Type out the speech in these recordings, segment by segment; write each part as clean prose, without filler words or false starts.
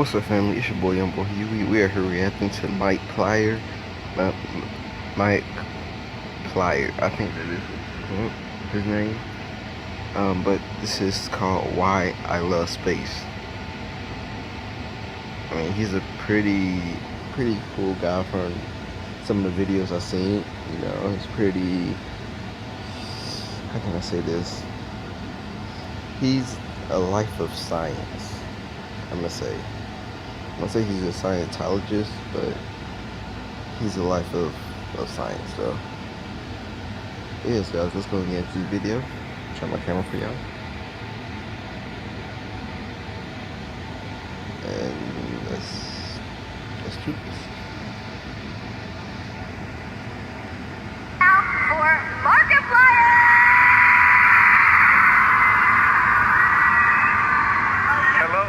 What's up, family? It's your boy, Young Boy Huey. We are here reacting to Markiplier. Uh, Markiplier, I think that is his name. But this is called Why I Love Space. I mean, he's a pretty cool guy from some of the videos I've seen. You know, he's pretty. How can I say this? He's a life of science. I'm gonna say he's a Scientologist, but he's a life of science, so yes, guys, let's go and get into the video. Try my camera for y'all, and let's do this. Now for Markiplier! Hello.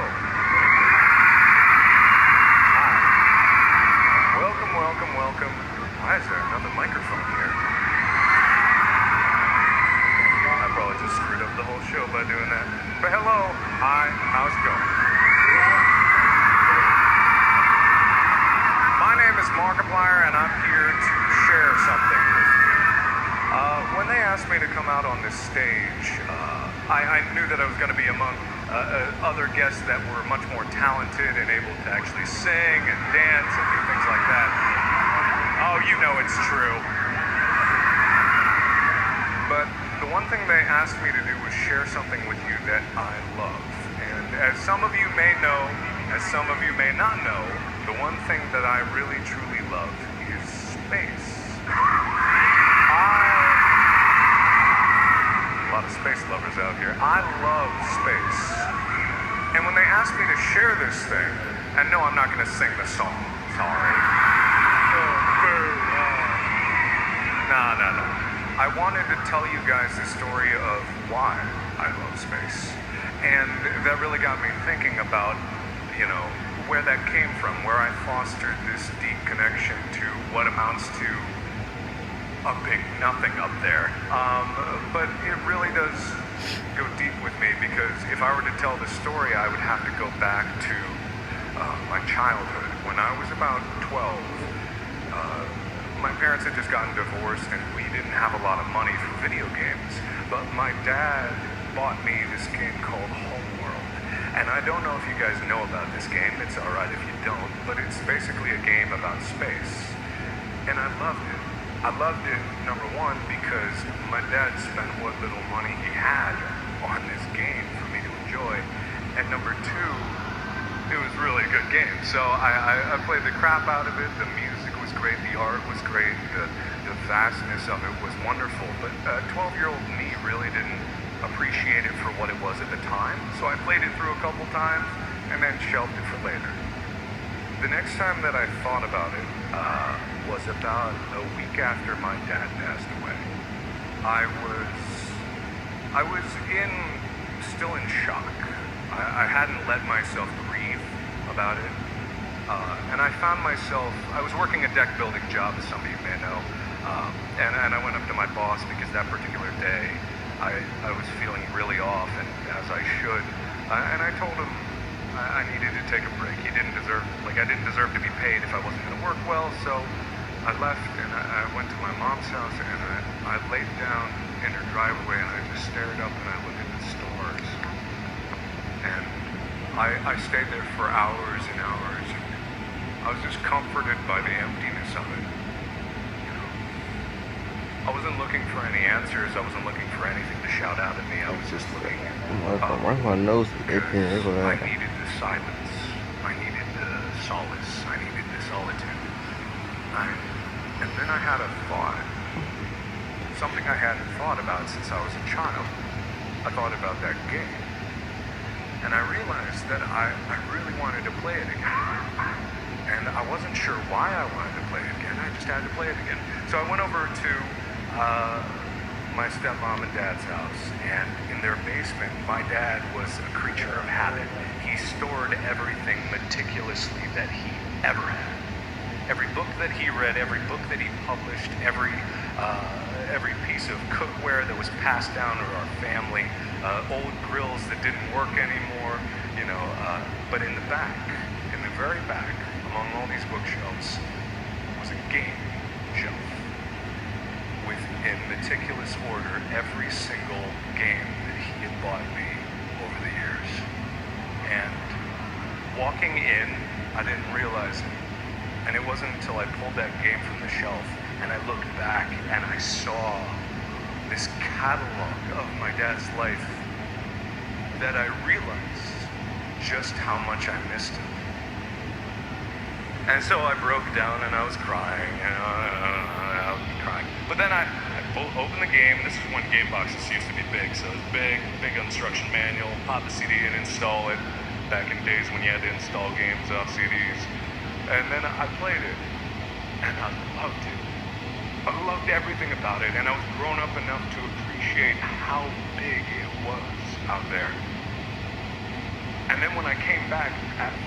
Hi. Welcome. Why is there another microphone here? I probably just screwed up the whole show by doing that. But hello. Hi. How's it going? My name is Markiplier, and I'm here to share something with you. When they asked me to come out on this stage, I knew that I was going to be among other guests that were much more talented and able to actually sing and dance and do things like that. Oh, you know it's true. But the one thing they asked me to do was share something with you that I love. And as some of you may know, as some of you may not know, the one thing that I really truly love is space. A lot of space lovers out here. I love space. And when they asked me to share this thing, and no, I'm not going to sing the song. Sorry. No. I wanted to tell you guys the story of why I love space. And that really got me thinking about, you know, where that came from, where I fostered this deep connection to what amounts to a big nothing up there. But it really does go deep with me, because if I were to tell the story, I would have to go back to my childhood. When I was about 12, my parents had just gotten divorced and we didn't have a lot of money for video games. But my dad bought me this game called Homeworld. And I don't know if you guys know about this game. It's alright if you don't, but it's basically a game about space. And I loved it. I loved it, number one, because my dad spent what little money he had on this game for me to enjoy. And number two, it was really a good game. So I played the crap out of it. The music was great. The art was great. The vastness of it was wonderful. But 12-year-old me really didn't appreciate it for what it was at the time. So I played it through a couple times and then shelved it for later. The next time that I thought about it was about a week after my dad passed away. I was still in shock. I hadn't let myself grieve about it. And I found myself, I was working a deck building job, as some of you may know. And I went up to my boss because that particular day I was feeling really off, and as I should. And I told him I needed to take a break. I didn't deserve to be paid if I wasn't going to work well. So I left and I went to my mom's house, and I laid down in her driveway and I just stared up and I looked at the stars. And I stayed there for hours and hours. And I was just comforted by the emptiness of it. You know, I wasn't looking for any answers. I wasn't looking for anything to shout out at me. I was just looking Why my nose itching? I needed the silence. I needed the solace. I needed the solitude. And then I had a thought. Something I hadn't thought about since I was a child. I thought about that game. And I realized that I really wanted to play it again. And I wasn't sure why I wanted to play it again. I just had to play it again. So I went over to my stepmom and dad's house, and in their basement, my dad was a creature of habit. He stored everything meticulously that he ever had. Every book that he read, every book that he published, every piece of cookware that was passed down to our family, old grills that didn't work anymore, but in the back, very back, among all these bookshelves, was a game shelf with, in meticulous order, every single game that he had bought me over the years. And walking in, I didn't realize it. And it wasn't until I pulled that game from the shelf and I looked back and I saw this catalog of my dad's life that I realized just how much I missed him. And so I broke down and I was crying, and I was crying. But then I opened the game. This is when game boxes used to be big, so it's big instruction manual. Pop the CD and install it. Back in days when you had to install games off CDs. And then I played it, and I loved it. I loved everything about it, and I was grown up enough to appreciate how big it was out there. And then when I came back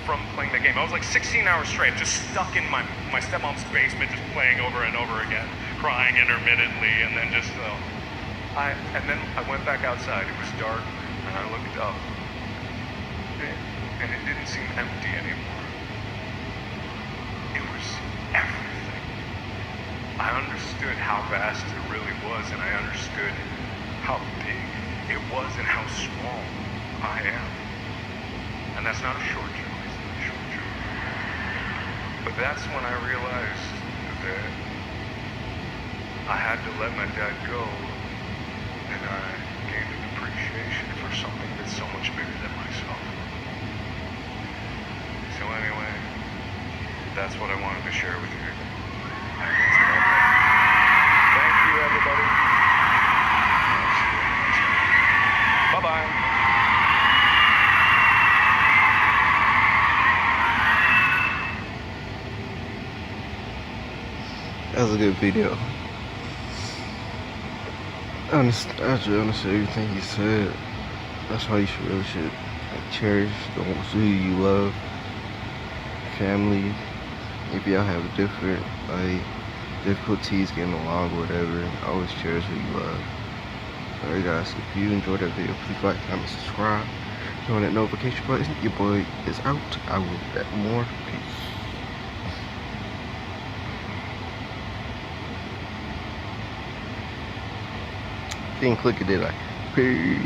from playing the game, I was like 16 hours straight, just stuck in my stepmom's basement, just playing over and over again, crying intermittently, and then just, and then I went back outside. It was dark, and I looked up, and it didn't seem empty anymore. It was everything. I understood how vast it really was, and I understood how big it was and how small I am. And that's not a short joke, it's not a short joke. But that's when I realized that I had to let my dad go, and I gained an appreciation for something that's so much bigger than myself. So anyway, that's what I wanted to share with you. Thank you, everybody. I'll see you next time. Bye-bye. That was a good video. I actually understand everything you said. That's why you should really cherish the ones who you love, family. If y'all have different difficulties getting along or whatever, always cherish who you love. Alright guys, if you enjoyed that video, please like, comment, subscribe, turn on that notification button. Your boy is out. I will be back more. Peace. Didn't click it, did I? Peace.